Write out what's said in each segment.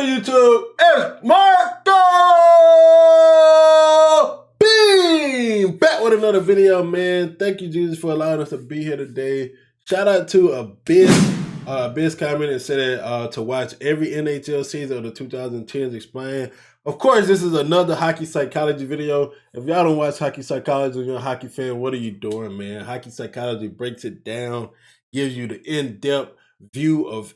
YouTube? It's Marco Beam back with another video, man. Thank you, Jesus, for allowing us to be here today. Shout out to Biz comment and said to watch every NHL season of the 2010s explained. Of course, this is another hockey psychology video. If y'all don't watch hockey psychology and you're a hockey fan, what are you doing, man? Hockey psychology breaks it down, gives you the in-depth view of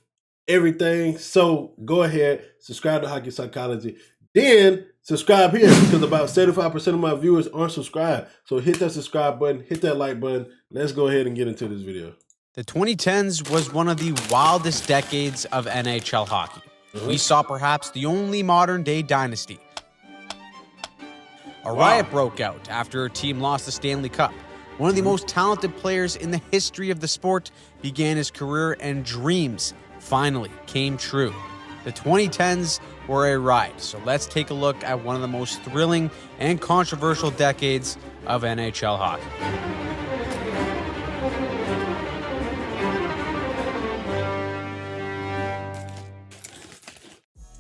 everything. So go ahead, subscribe to Hockey Psychology. Then subscribe here because about 75% of my viewers aren't subscribed. So hit that subscribe button, hit that like button. Let's go ahead and get into this video. The 2010s was one of the wildest decades of NHL hockey. We saw perhaps the only modern-day dynasty. A riot broke out after a team lost the Stanley Cup. One of the most talented players in the history of the sport began his career, and dreams finally came true. The 2010s were a ride, so let's take a look at one of the most thrilling and controversial decades of NHL hockey.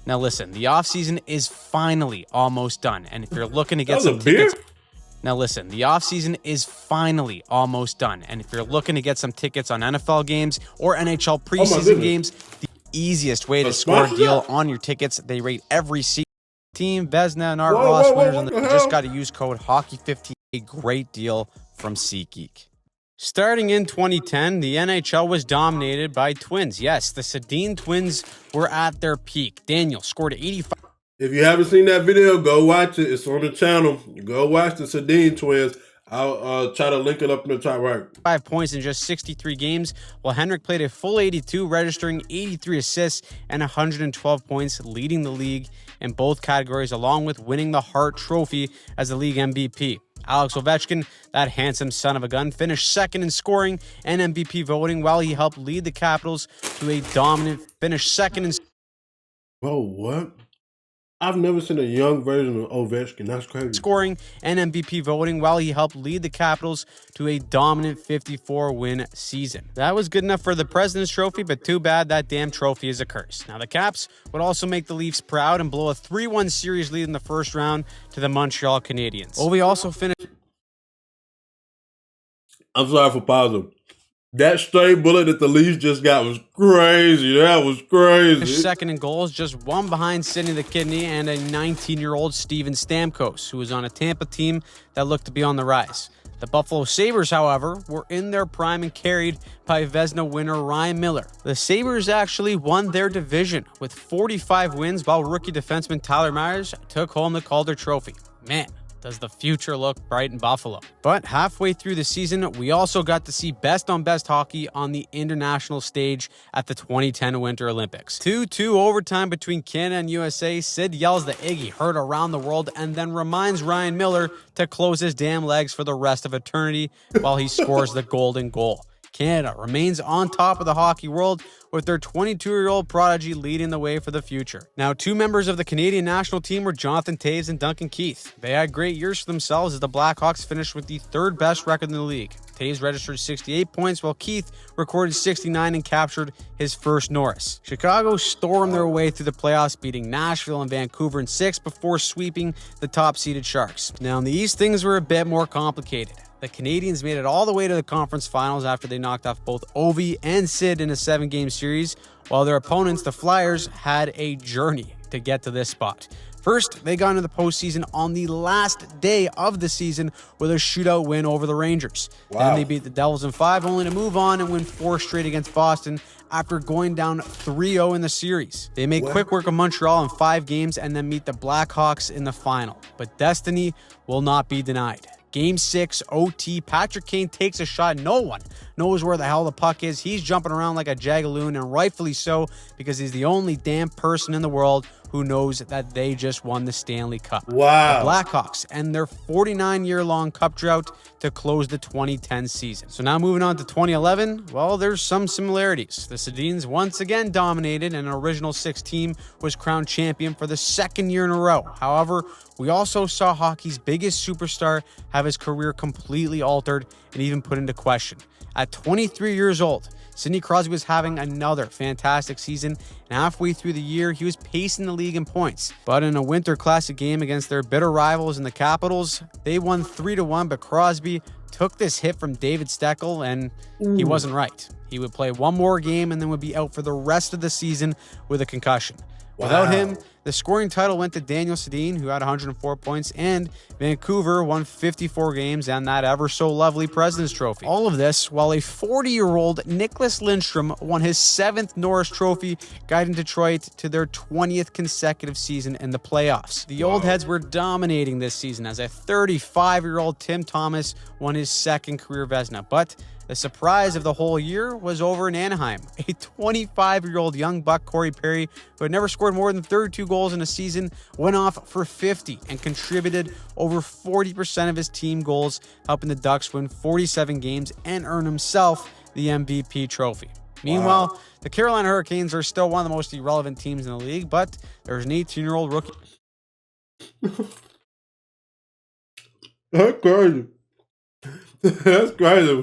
Now listen, the offseason is finally almost done, and if you're looking to get some tickets... Now listen, the offseason is finally almost done, and if you're looking to get some tickets on NFL games or NHL preseason games, the easiest way to score a deal on your tickets, they rate every team, Vezina, and Art Ross winners, and you just got to use code HOCKEY15, a great deal from SeatGeek. Starting in 2010, the NHL was dominated by Twins. Yes, the Sedin Twins were at their peak. Daniel scored 85. If you haven't seen that video, go watch it. It's on the channel. Go watch the Sedin Twins. I'll try to link it up in the top right. 5 points in just 63 games, while Henrik played a full 82, registering 83 assists and 112 points, leading the league in both categories, along with winning the Hart Trophy as the league MVP. Alex Ovechkin, that handsome son of a gun, finished second in scoring and MVP voting, while he helped lead the Capitals to a dominant finish second in... Whoa, what? I've never seen a young version of Ovechkin. That's crazy. Scoring and MVP voting, while he helped lead the Capitals to a dominant 54-win season. That was good enough for the President's Trophy, but too bad that damn trophy is a curse. Now, the Caps would also make the Leafs proud and blow a 3-1 series lead in the first round to the Montreal Canadiens. We also finished... I'm sorry for pausing. That straight bullet that the Leafs just got was crazy. That was crazy. Second in goals, just one behind Sidney the Kidney and a 19-year-old Steven Stamkos, who was on a Tampa team that looked to be on the rise. The Buffalo Sabres, however, were in their prime and carried by Vezina winner Ryan Miller. The Sabres actually won their division with 45 wins, while rookie defenseman Tyler Myers took home the Calder Trophy. Man, does the future look bright in Buffalo. But halfway through the season, we also got to see best-on-best hockey on the international stage at the 2010 Winter Olympics. 2-2 overtime between Canada and USA. Sid yells the Iggy heard around the world and then reminds Ryan Miller to close his damn legs for the rest of eternity while he scores the golden goal. Canada remains on top of the hockey world with their 22-year-old prodigy leading the way for the future. Now, two members of the Canadian national team were Jonathan Toews and Duncan Keith. They had great years for themselves as the Blackhawks finished with the third best record in the league. Toews registered 68 points, while Keith recorded 69 and captured his first Norris. Chicago stormed their way through the playoffs, beating Nashville and Vancouver in 6 before sweeping the top-seeded Sharks. Now, in the East, things were a bit more complicated. The Canadians made it all the way to the conference finals after they knocked off both Ovi and Sid in a 7-game series, while their opponents, the Flyers, had a journey to get to this spot. First, they got into the postseason on the last day of the season with a shootout win over the Rangers. Then they beat the Devils in 5, only to move on and win 4 straight against Boston after going down 3-0 in the series. They make quick work of Montreal in 5 games and then meet the Blackhawks in the final. But destiny will not be denied. Game 6, OT, Patrick Kane takes a shot. No one knows where the hell the puck is. He's jumping around like a jagaloon, and rightfully so, because he's the only damn person in the world who knows that they just won the Stanley Cup. Wow. The Blackhawks end their 49-year-long cup drought to close the 2010 season. So now moving on to 2011, well, there's some similarities. The Sedins once again dominated, and an Original Six team was crowned champion for the second year in a row. However, we also saw hockey's biggest superstar have his career completely altered and even put into question. At 23 years old, Sidney Crosby was having another fantastic season, and halfway through the year, he was pacing the league in points. But in a Winter Classic game against their bitter rivals in the Capitals, they won 3-1, but Crosby took this hit from David Steckel, and he wasn't right. He would play one more game and then would be out for the rest of the season with a concussion. Without him, the scoring title went to Daniel Sedin, who had 104 points, and Vancouver won 54 games and that ever-so-lovely President's Trophy. All of this while a 40-year-old Nicklas Lindstrom won his 7th Norris Trophy, guiding Detroit to their 20th consecutive season in the playoffs. The Old Heads were dominating this season as a 35-year-old Tim Thomas won his 2nd career Vezina, but the surprise of the whole year was over in Anaheim. A 25-year-old young buck, Corey Perry, who had never scored more than 32 goals in a season, went off for 50 and contributed over 40% of his team goals, helping the Ducks win 47 games and earn himself the MVP trophy. Meanwhile, the Carolina Hurricanes are still one of the most irrelevant teams in the league, but there's an 18-year-old rookie. That's crazy. That's crazy.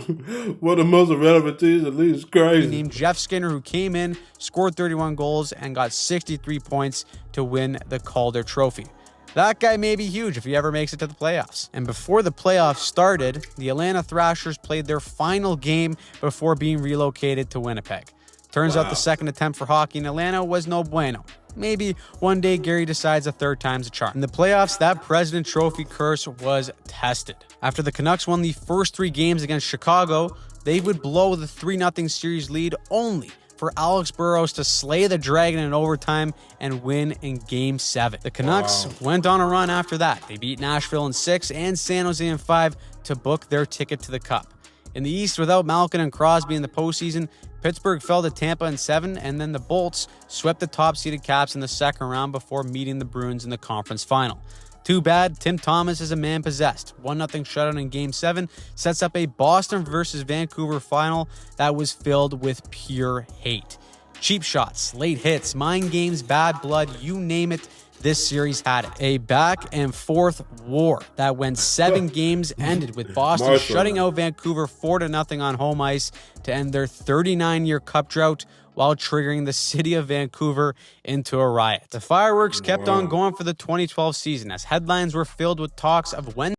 One of the most irrelevant teams in the league is crazy. Named Jeff Skinner, who came in, scored 31 goals, and got 63 points to win the Calder Trophy. That guy may be huge if he ever makes it to the playoffs. And before the playoffs started, the Atlanta Thrashers played their final game before being relocated to Winnipeg. Turns out the second attempt for hockey in Atlanta was no bueno. Maybe one day Gary decides a third time's a charm. In the playoffs, that President Trophy curse was tested. After the Canucks won the first 3 games against Chicago, they would blow the 3-0 series lead only for Alex Burrows to slay the Dragon in overtime and win in Game 7. The Canucks went on a run after that. They beat Nashville in 6 and San Jose in 5 to book their ticket to the Cup. In the East, without Malkin and Crosby in the postseason, Pittsburgh fell to Tampa in 7, and then the Bolts swept the top-seeded Caps in the second round before meeting the Bruins in the conference final. Too bad, Tim Thomas is a man possessed. 1-0 shutout in Game 7 sets up a Boston versus Vancouver final that was filled with pure hate. Cheap shots, late hits, mind games, bad blood, you name it. This series had it. A back-and-forth war that went 7 games ended with Boston shutting out Vancouver 4-0 on home ice to end their 39-year cup drought while triggering the city of Vancouver into a riot. The fireworks kept on going for the 2012 season as headlines were filled with talks of when.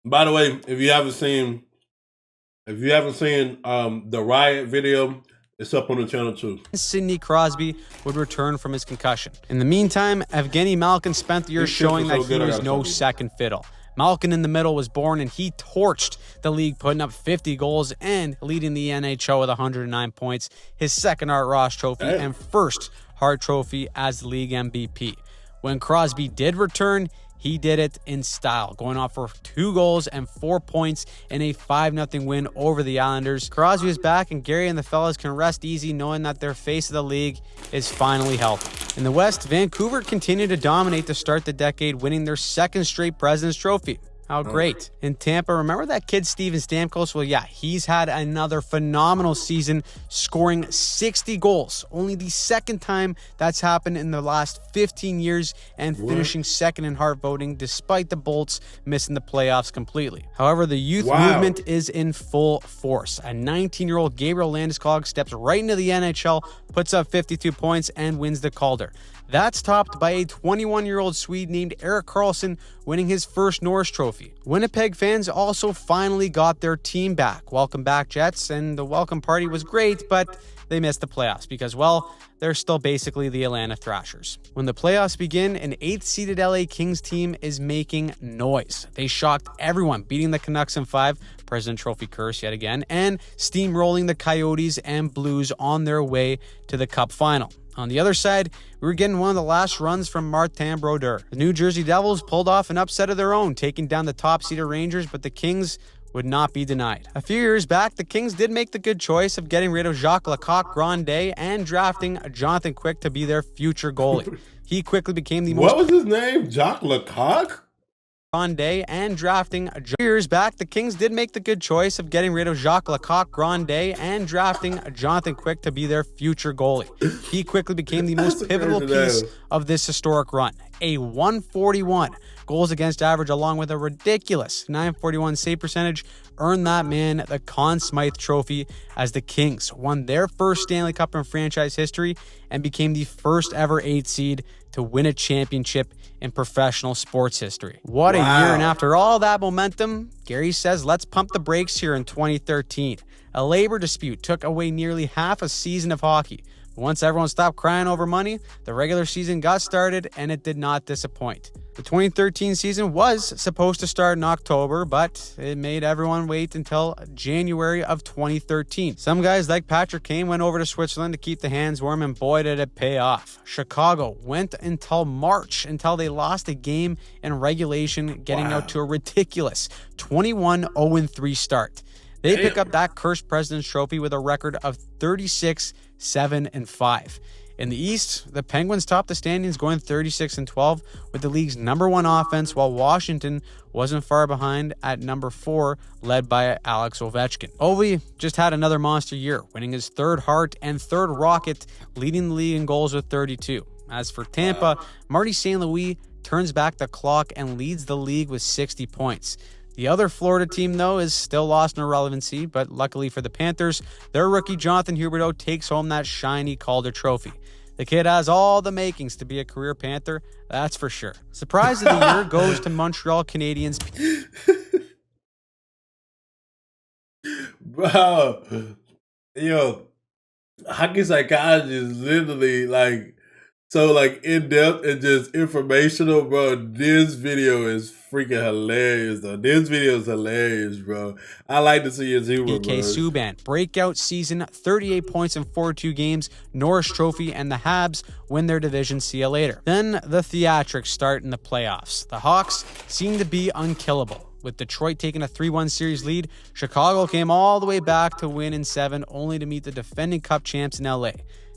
By the way, if you haven't seen the riot video, it's up on the channel too. Sidney Crosby would return from his concussion. In the meantime, Evgeny Malkin spent the year showing that he was no second fiddle. Malkin in the middle was born and he torched the league, putting up 50 goals and leading the NHL with 109 points, his second Art Ross trophy and first Hart trophy as the league MVP. When Crosby did return, he did it in style, going off for 2 goals and 4 points in a 5-0 win over the Islanders. Crosby is back, and Gary and the fellas can rest easy knowing that their face of the league is finally healthy. In the West, Vancouver continued to dominate to start the decade, winning their 2nd straight President's Trophy. How great. In Tampa, remember that kid Steven Stamkos? Well, yeah, he's had another phenomenal season, scoring 60 goals. Only the 2nd time that's happened in the last 15 years, and finishing 2nd in Hart voting despite the Bolts missing the playoffs completely. However, the youth movement is in full force. A 19-year-old Gabriel Landeskog steps right into the NHL, puts up 52 points, and wins the Calder. That's topped by a 21-year-old Swede named Erik Karlsson winning his first Norris Trophy. Winnipeg fans also finally got their team back. Welcome back, Jets, and the welcome party was great, but they missed the playoffs because, well, they're still basically the Atlanta Thrashers. When the playoffs begin, an 8th-seeded LA Kings team is making noise. They shocked everyone, beating the Canucks in 5, President Trophy curse yet again, and steamrolling the Coyotes and Blues on their way to the Cup final. On the other side, we were getting one of the last runs from Martin Brodeur. The New Jersey Devils pulled off an upset of their own, taking down the top-seeded Rangers, but the Kings would not be denied. A few years back, the Kings did make the good choice of getting rid of Jacques Lecoq-Grande and drafting Jonathan Quick to be their future goalie. He quickly became the most... What was his name? Jacques Lecoq? And drafting years back, the Kings did make the good choice of getting rid of Jacques Lecoq-Grande and drafting Jonathan Quick to be their future goalie. He quickly became the most pivotal piece of this historic run. A 141 goals against average along with a ridiculous .941 save percentage earned that man the Conn Smythe Trophy as the Kings won their first Stanley Cup in franchise history and became the first ever 8th seed to win a championship in professional sports history. What a year, and after all that momentum, Gary says let's pump the brakes here in 2013. A labor dispute took away nearly half a season of hockey. Once everyone stopped crying over money, the regular season got started and it did not disappoint. The 2013 season was supposed to start in October, but it made everyone wait until January of 2013. Some guys like Patrick Kane went over to Switzerland to keep the hands warm, and boy did it pay off. Chicago went until March until they lost a game in regulation, getting out to a ridiculous 21-0-3 start. They pick up that cursed President's Trophy with a record of 36-7-5. In the East, the Penguins topped the standings going 36-12 with the league's #1 offense, while Washington wasn't far behind at number 4, led by Alex Ovechkin. Ovi just had another monster year, winning his 3rd Hart and 3rd Rocket, leading the league in goals with 32. As for Tampa, Marty St. Louis turns back the clock and leads the league with 60 points. The other Florida team, though, is still lost in irrelevancy, but luckily for the Panthers, their rookie Jonathan Huberdeau takes home that shiny Calder Trophy. The kid has all the makings to be a career Panther, that's for sure. Surprise of the year goes to Montreal Canadiens. Bro, yo, hockey psychology is literally in depth and just informational, bro. This video is freaking hilarious, though. This video is hilarious, bro. I like to see his humor, PK Subban, breakout season, 38 points in 42 games, Norris Trophy, and the Habs win their division. See you later. Then the theatrics start in the playoffs. The Hawks seem to be unkillable. With Detroit taking a 3-1 series lead, Chicago came all the way back to win in 7, only to meet the defending Cup champs in LA.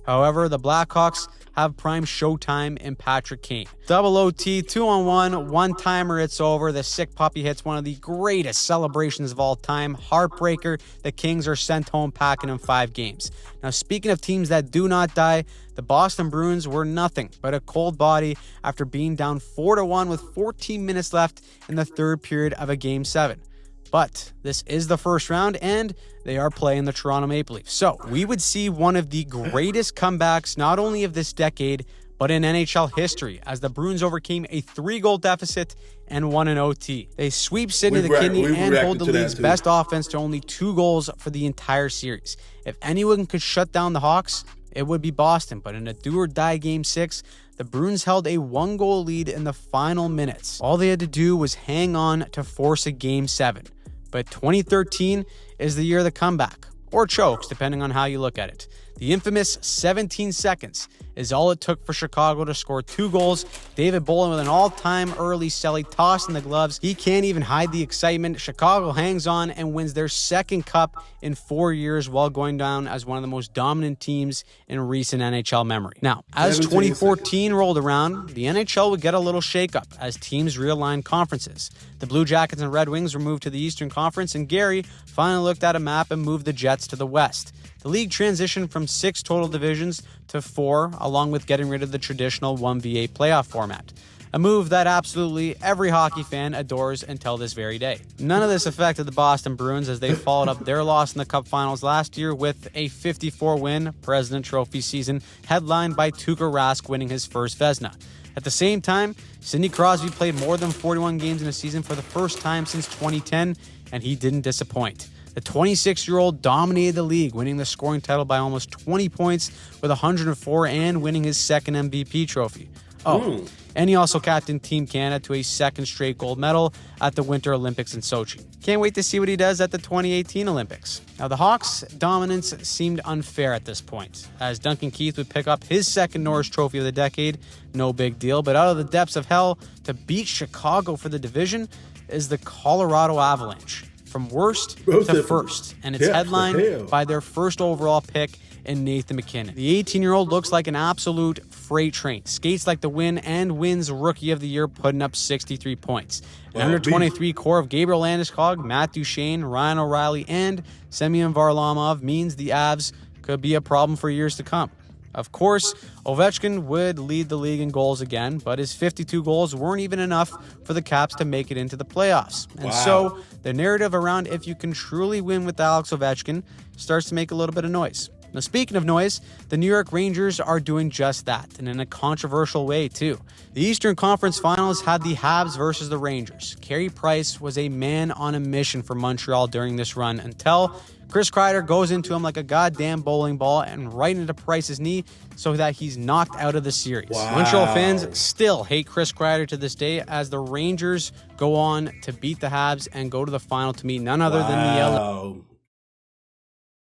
However, the Blackhawks have prime showtime in Patrick Kane. Double OT, 2-on-1, one-timer, it's over. The sick puppy hits one of the greatest celebrations of all time. Heartbreaker, the Kings are sent home packing in 5 games. Now, speaking of teams that do not die, the Boston Bruins were nothing but a cold body after being down 4-1 with 14 minutes left in the 3rd period of a Game 7. But this is the first round, and they are playing the Toronto Maple Leafs. So we would see one of the greatest comebacks, not only of this decade, but in NHL history, as the Bruins overcame a 3-goal deficit and won an OT. They sweep Sidney the Kidney and hold the league's best offense to only 2 goals for the entire series. If anyone could shut down the Hawks, it would be Boston, but in a do-or-die Game 6, the Bruins held a 1-goal lead in the final minutes. All they had to do was hang on to force a Game 7. But 2013 is the year of the comeback, or chokes, depending on how you look at it. The infamous 17 seconds is all it took for Chicago to score 2 goals. David Bolin with an all-time early celly toss in the gloves. He can't even hide the excitement. Chicago hangs on and wins their 2nd cup in 4 years while going down as one of the most dominant teams in recent NHL memory. Now, as 2014 rolled around, the NHL would get a little shakeup as teams realigned conferences. The Blue Jackets and Red Wings were moved to the Eastern Conference, and Gary finally looked at a map and moved the Jets to the West. The league transitioned from 6 total divisions to 4, along with getting rid of the traditional 1v8 playoff format. A move that absolutely every hockey fan adores until this very day. None of this affected the Boston Bruins as they followed up their loss in the Cup Finals last year with a 54-win President Trophy season headlined by Tuukka Rask winning his first Vezina. At the same time, Sidney Crosby played more than 41 games in a season for the first time since 2010, and he didn't disappoint. The 26-year-old dominated the league, winning the scoring title by almost 20 points with 104 and winning his 2nd MVP trophy. And he also captained Team Canada to a 2nd straight gold medal at the Winter Olympics in Sochi. Can't wait to see what he does at the 2018 Olympics. Now, the Hawks' dominance seemed unfair at this point, as Duncan Keith would pick up his 2nd Norris Trophy of the decade. No big deal, but out of the depths of hell to beat Chicago for the division is the Colorado Avalanche. From worst to first, and it's headlined by their 1st overall pick in Nathan McKinnon. The 18-year-old looks like an absolute freight train, skates like the wind, and wins Rookie of the Year, putting up 63 points. An under-23 core of Gabriel Landeskog, Matt Duchene, Ryan O'Reilly, and Semyon Varlamov means the Avs could be a problem for years to come. Of course, Ovechkin would lead the league in goals again, but his 52 goals weren't even enough for the Caps to make it into the playoffs. And so the narrative around if you can truly win with Alex Ovechkin starts to make a little bit of noise. Now, speaking of noise, the New York Rangers are doing just that, and in a controversial way, too. The Eastern Conference Finals had the Habs versus the Rangers. Carey Price was a man on a mission for Montreal during this run until Chris Kreider goes into him like a goddamn bowling ball and right into Price's knee so that he's knocked out of the series. Wow. Montreal fans still hate Chris Kreider to this day as the Rangers go on to beat the Habs and go to the final to meet none other than the LA.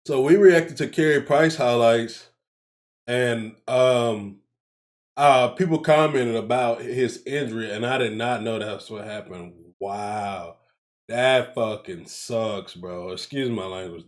So we reacted to Carey Price highlights, and people commented about his injury, and I did not know that's what happened. Wow, that fucking sucks, bro. Excuse my language.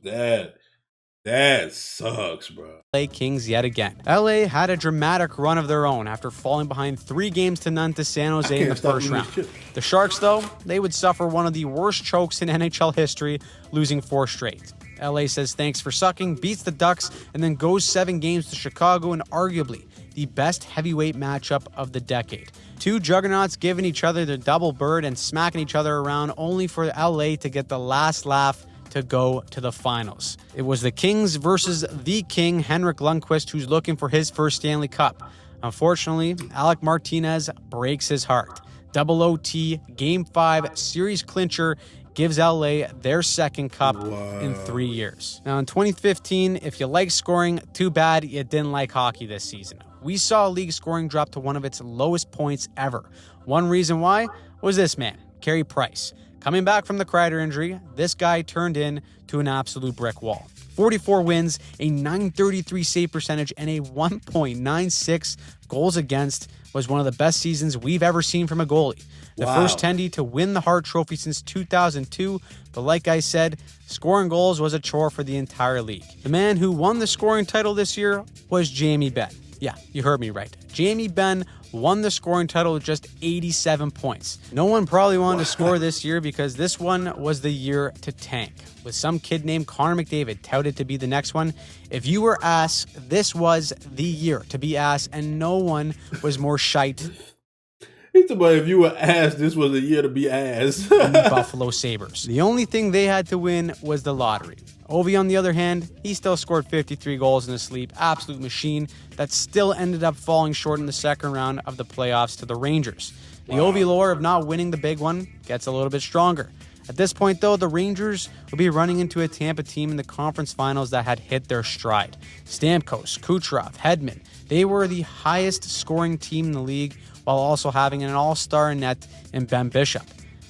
That sucks, bro. LA Kings yet again. LA had a dramatic run of their own after falling behind 3-0 to San Jose in the first round. The Sharks, though, they would suffer one of the worst chokes in NHL history, losing 4 straight. LA says thanks for sucking, beats the Ducks, and then goes 7 games to Chicago in arguably the best heavyweight matchup of the decade. 2 juggernauts giving each other their double bird and smacking each other around, only for LA to get the last laugh to go to the finals. It was the Kings versus the King, Henrik Lundqvist, who's looking for his first Stanley Cup. Unfortunately, Alec Martinez breaks his heart. Double OT, Game 5, series clincher, gives LA their second cup in 3 years. Now, in 2015, if you like scoring, too bad you didn't like hockey this season. We saw league scoring drop to one of its lowest points ever. One reason why was this man, Carey Price. Coming back from the Kreider injury, this guy turned into an absolute brick wall. 44 wins, a .933 save percentage, and a 1.96 goals against was one of the best seasons we've ever seen from a goalie. The first tendy to win the Hart Trophy since 2002, but like I said, scoring goals was a chore for the entire league. The man who won the scoring title this year was Jamie Benn. Yeah, you heard me right. Jamie Benn won the scoring title with just 87 points. No one probably wanted to score this year because this one was the year to tank. With some kid named Connor McDavid touted to be the next one, if you were ass, this was the year to be ass, and no one was more shite. It's about if you were ass, this was a year to be ass. The Buffalo Sabres. The only thing they had to win was the lottery. Ovi, on the other hand, he still scored 53 goals in his sleep. Absolute machine that still ended up falling short in the second round of the playoffs to the Rangers. The Ovi lore of not winning the big one gets a little bit stronger. At this point, though, the Rangers will be running into a Tampa team in the conference finals that had hit their stride. Stamkos, Kucherov, Hedman, they were the highest scoring team in the league while also having an all-star net in Ben Bishop.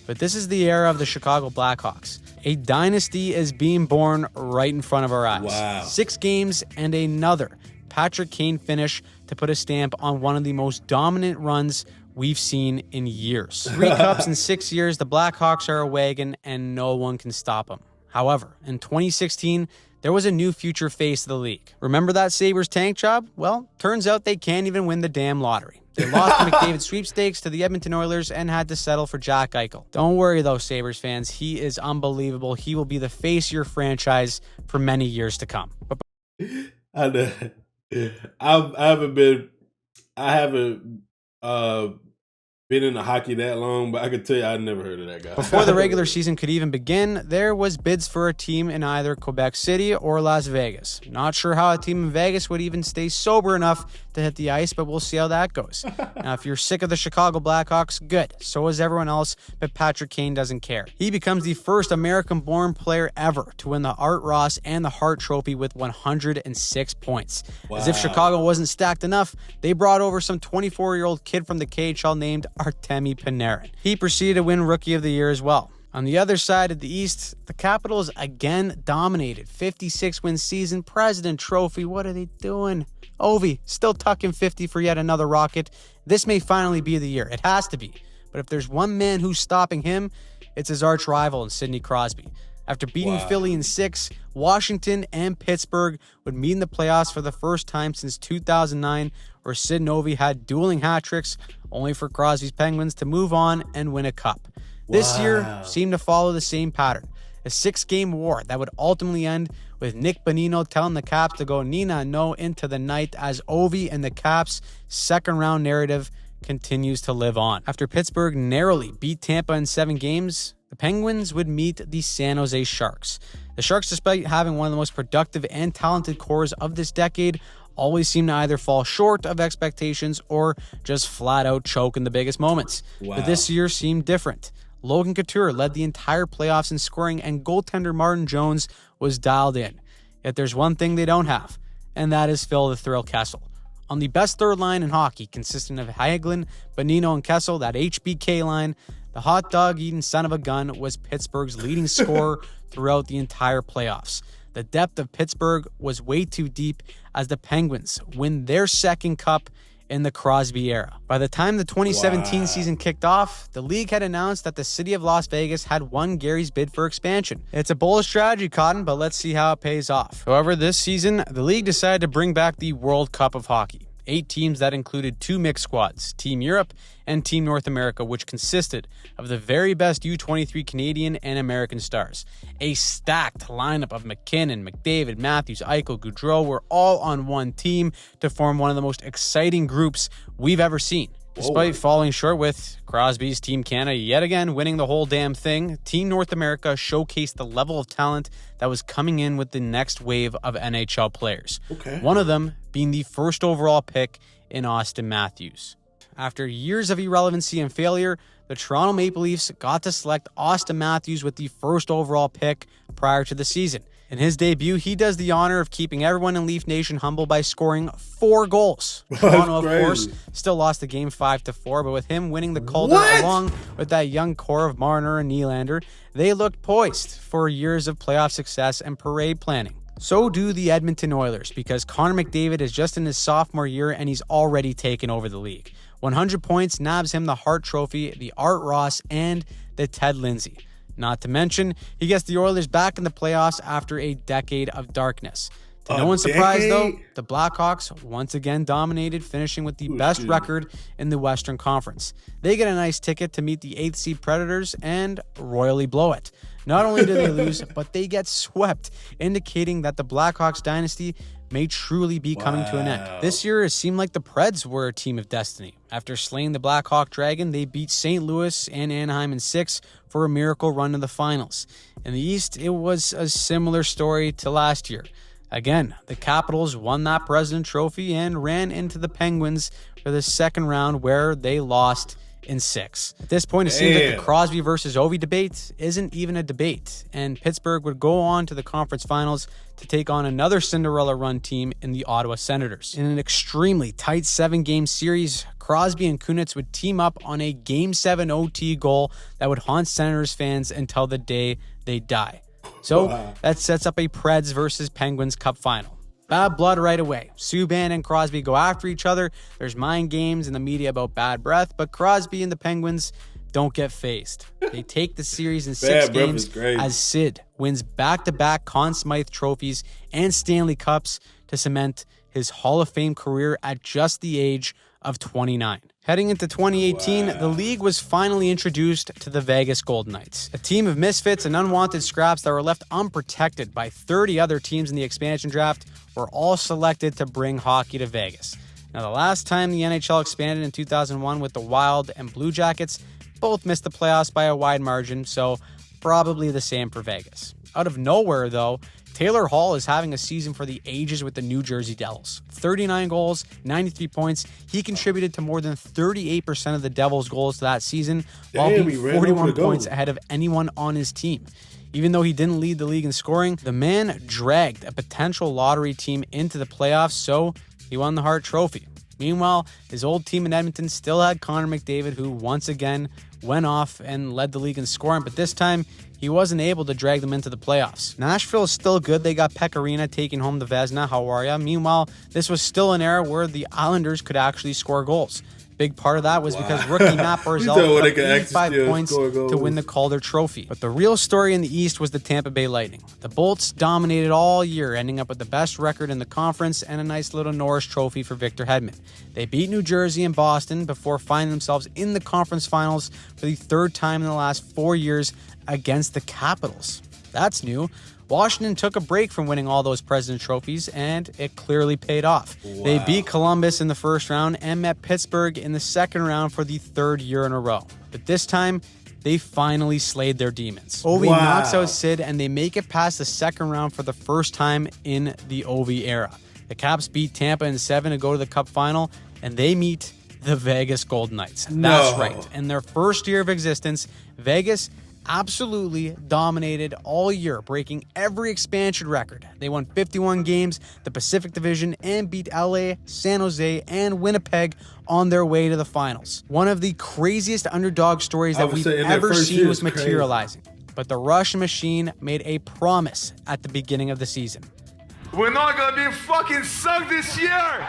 But this is the era of the Chicago Blackhawks. A dynasty is being born right in front of our eyes. Wow. 6 games and another Patrick Kane finish to put a stamp on one of the most dominant runs we've seen in years. 3 cups in 6 years, the Blackhawks are a wagon and no one can stop them. However, in 2016, there was a new future face of the league. Remember that Sabres tank job? Well, turns out they can't even win the damn lottery. They lost the McDavid sweepstakes to the Edmonton Oilers and had to settle for Jack Eichel. Don't worry though, Sabres fans. He is unbelievable. He will be the face of your franchise for many years to come. I haven't been into hockey that long, but I can tell you I never heard of that guy. Before the regular season could even begin, there was bids for a team in either Quebec City or Las Vegas. Not sure how a team in Vegas would even stay sober enough to hit the ice, but we'll see how that goes. Now, if you're sick of the Chicago Blackhawks, good. So is everyone else, but Patrick Kane doesn't care. He becomes the first American-born player ever to win the Art Ross and the Hart Trophy with 106 points. Wow. As if Chicago wasn't stacked enough, they brought over some 24-year-old kid from the KHL named Artemi Panarin. He proceeded to win Rookie of the Year as well. On the other side of the East, the Capitals again dominated. 56-win season, President Trophy. What are they doing? Ovi, still tucking 50 for yet another Rocket. This may finally be the year. It has to be. But if there's one man who's stopping him, it's his arch rival in Sidney Crosby. After beating Philly in 6, Washington and Pittsburgh would meet in the playoffs for the first time since 2009, where Sid and Ovi had dueling hat tricks, only for Crosby's Penguins to move on and win a cup. This year seemed to follow the same pattern. a 6-game war that would ultimately end with Nick Bonino telling the Caps to go Nina no into the night as Ovi and the Caps' second-round narrative continues to live on. After Pittsburgh narrowly beat Tampa in 7 games, the Penguins would meet the San Jose Sharks. The Sharks, despite having one of the most productive and talented cores of this decade, always seem to either fall short of expectations or just flat out choke in the biggest moments. Wow. But this year seemed different. Logan Couture led the entire playoffs in scoring, and goaltender Martin Jones was dialed in. Yet there's one thing they don't have, and that is Phil the Thrill Kessel. On the best third line in hockey, consisting of Hagelin, Bonino, and Kessel, that HBK line, the hot dog-eating son of a gun was Pittsburgh's leading scorer throughout the entire playoffs. The depth of Pittsburgh was way too deep as the Penguins win their second cup in the Crosby era. By the time the 2017 season kicked off, the league had announced that the city of Las Vegas had won Gary's bid for expansion. It's a bold strategy, Cotton, but let's see how it pays off. However, this season, the league decided to bring back the World Cup of Hockey. 8 teams that included 2 mixed squads, Team Europe and Team North America, which consisted of the very best U23 Canadian and American stars. A stacked lineup of McKinnon, McDavid, Matthews, Eichel, Gaudreau were all on one team to form one of the most exciting groups we've ever seen. Despite falling short with Crosby's Team Canada yet again winning the whole damn thing, Team North America showcased the level of talent that was coming in with the next wave of NHL players. One of them being the first overall pick in Auston Matthews. After years of irrelevancy and failure, the Toronto Maple Leafs got to select Auston Matthews with the first overall pick prior to the season. In his debut, he does the honor of keeping everyone in Leaf Nation humble by scoring 4 goals. Toronto, of course, still lost the game 5-4, but with him winning the Calder along with that young core of Marner and Nylander, they looked poised for years of playoff success and parade planning. So do the Edmonton Oilers, because Connor McDavid is just in his sophomore year and he's already taken over the league. 100 points nabs him the Hart Trophy, the Art Ross, and the Ted Lindsay. Not to mention, he gets the Oilers back in the playoffs after a decade of darkness. To no one's surprise, though, the Blackhawks once again dominated, finishing with the best record in the Western Conference. They get a nice ticket to meet the 8th seed Predators and royally blow it. Not only do they lose, but they get swept, indicating that the Blackhawks dynasty may truly be coming to an end. This year, it seemed like the Preds were a team of destiny. After slaying the Blackhawk Dragon, they beat St. Louis and Anaheim in 6 for a miracle run to the finals. In the East, it was a similar story to last year. Again, the Capitals won that President Trophy and ran into the Penguins for the second round, where they lost in 6. At this point, it seems like the Crosby versus Ovi debate isn't even a debate, and Pittsburgh would go on to the conference finals to take on another Cinderella run team in the Ottawa Senators. In an extremely tight 7-game series, Crosby and Kunitz would team up on a Game 7 OT goal that would haunt Senators fans until the day they die. So that sets up a Preds versus Penguins Cup final. Bad blood right away. Subban and Crosby go after each other. There's mind games in the media about bad breath, but Crosby and the Penguins don't get phased. They take the series in 6 games as Sid wins back-to-back Conn Smythe trophies and Stanley Cups to cement his Hall of Fame career at just the age of 29. Heading into 2018, the league was finally introduced to the Vegas Golden Knights, a team of misfits and unwanted scraps that were left unprotected by 30 other teams in the expansion draft, were all selected to bring hockey to Vegas. Now, the last time the NHL expanded in 2001 with the Wild and Blue Jackets, both missed the playoffs by a wide margin, so probably the same for Vegas. Out of nowhere, though, Taylor Hall is having a season for the ages with the New Jersey Devils. 39 goals, 93 points. He contributed to more than 38% of the Devils' goals that season, while being 41 points ahead of anyone on his team. Even though he didn't lead the league in scoring, the man dragged a potential lottery team into the playoffs, so he won the Hart Trophy. Meanwhile, his old team in Edmonton still had Connor McDavid, who once again went off and led the league in scoring, but this time he wasn't able to drag them into the playoffs. Nashville is still good. They got Pecorino taking home the Vezina. How are ya? Meanwhile, this was still an era where the Islanders could actually score goals. Big part of that was because rookie Matt Barzal put up 85 points to win the Calder Trophy. But the real story in the East was the Tampa Bay Lightning. The Bolts dominated all year, ending up with the best record in the conference and a nice little Norris Trophy for Victor Hedman. They beat New Jersey and Boston before finding themselves in the conference finals for the 3rd time in the last 4 years against the Capitals. That's new. Washington took a break from winning all those President's trophies, and it clearly paid off. Wow. They beat Columbus in the first round and met Pittsburgh in the second round for the third year in a row. But this time, they finally slayed their demons. Ovi knocks out Sid, and they make it past the second round for the first time in the Ovi era. The Caps beat Tampa in 7 to go to the Cup final, and they meet the Vegas Golden Knights. That's right. In their first year of existence, Vegas absolutely dominated all year, breaking every expansion record. They won 51 games, the Pacific Division, and beat LA, San Jose, and Winnipeg on their way to the finals. One of the craziest underdog stories that we've ever seen was materializing. But the Russian machine made a promise at the beginning of the season. We're not gonna be fucking sucked this year!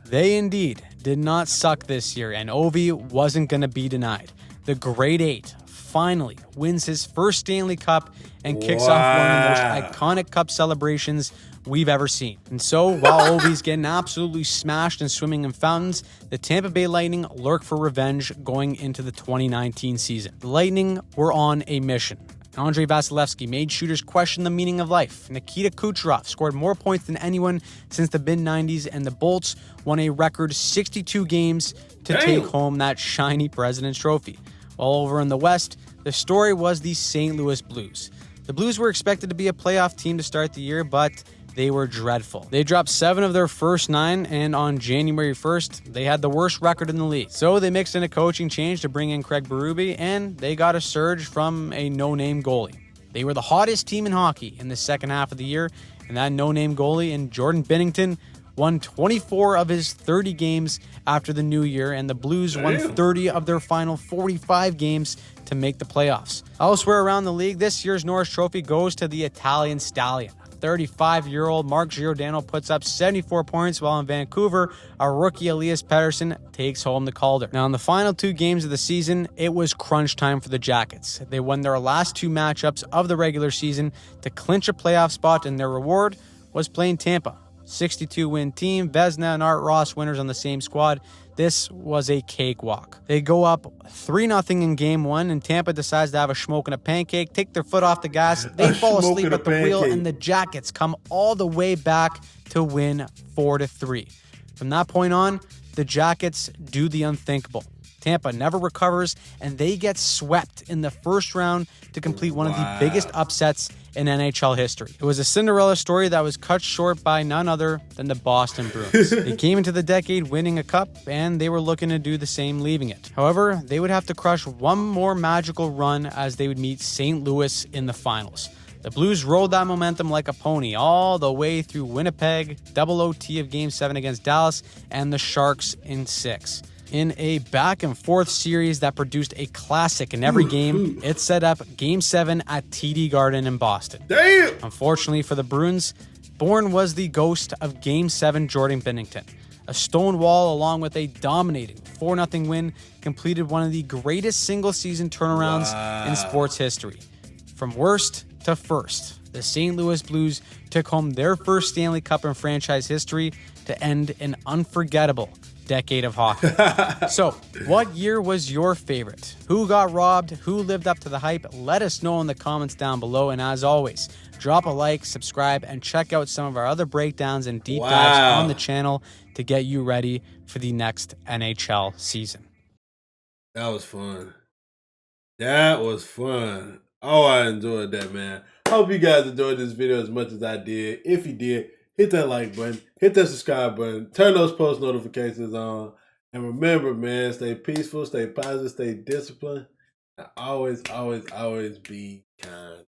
They indeed did not suck this year, and Ovi wasn't gonna be denied. The Great Eight finally wins his first Stanley Cup and kicks off one of the most iconic cup celebrations we've ever seen. And so, while Ovi's getting absolutely smashed and swimming in fountains, the Tampa Bay Lightning lurk for revenge going into the 2019 season. The Lightning were on a mission. Andrei Vasilevsky made shooters question the meaning of life. Nikita Kucherov scored more points than anyone since the mid-90s, and the Bolts won a record 62 games to take home that shiny President's Trophy. While over in the West, the story was the St. Louis Blues. The Blues were expected to be a playoff team to start the year, but they were dreadful. They dropped 7 of their first 9, and on January 1st, they had the worst record in the league. So they mixed in a coaching change to bring in Craig Berube, and they got a surge from a no-name goalie. They were the hottest team in hockey in the second half of the year, and that no-name goalie in Jordan Binnington won 24 of his 30 games after the new year, and the Blues won 30 of their final 45 games to make the playoffs. Elsewhere around the league, this year's Norris Trophy goes to the Italian Stallion. 35-year-old Mark Giordano puts up 74 points, while in Vancouver, our rookie Elias Pettersson takes home the Calder. Now, in the final 2 games of the season, it was crunch time for the Jackets. They won their last 2 matchups of the regular season to clinch a playoff spot, and their reward was playing Tampa. 62-win team, Vezina and Art Ross winners on the same squad. This was a cakewalk. They go up 3-0 in game 1, and Tampa decides to have a smoke and a pancake, take their foot off the gas. They fall asleep at the wheel, and the Jackets come all the way back to win 4-3. From that point on, the Jackets do the unthinkable. Tampa never recovers, and they get swept in the first round to complete one of the biggest upsets in NHL history. It was a Cinderella story that was cut short by none other than the Boston Bruins. They came into the decade winning a cup, and they were looking to do the same leaving it. However, they would have to crush one more magical run as they would meet St. Louis in the finals. The Blues rode that momentum like a pony all the way through Winnipeg, double OT of Game 7 against Dallas, and the Sharks in 6. In a back-and-forth series that produced a classic in every game, it set up Game 7 at TD Garden in Boston. Damn! Unfortunately for the Bruins, born was the ghost of Game 7 Jordan Binnington. A stone wall along with a dominating 4-0 win completed one of the greatest single-season turnarounds in sports history. From worst to first, the St. Louis Blues took home their first Stanley Cup in franchise history to end an unforgettable decade of hockey. So, what year was your favorite? Who got robbed? Who lived up to the hype? Let us know in the comments down below. And as always, drop a like, subscribe, and check out some of our other breakdowns and deep dives on the channel to get you ready for the next NHL season. That was fun. That was fun. Oh, I enjoyed that, man. Hope you guys enjoyed this video as much as I did. If you did, hit that like button, hit that subscribe button, turn those post notifications on, and remember, man, stay peaceful, stay positive, stay disciplined, and always, always, always be kind.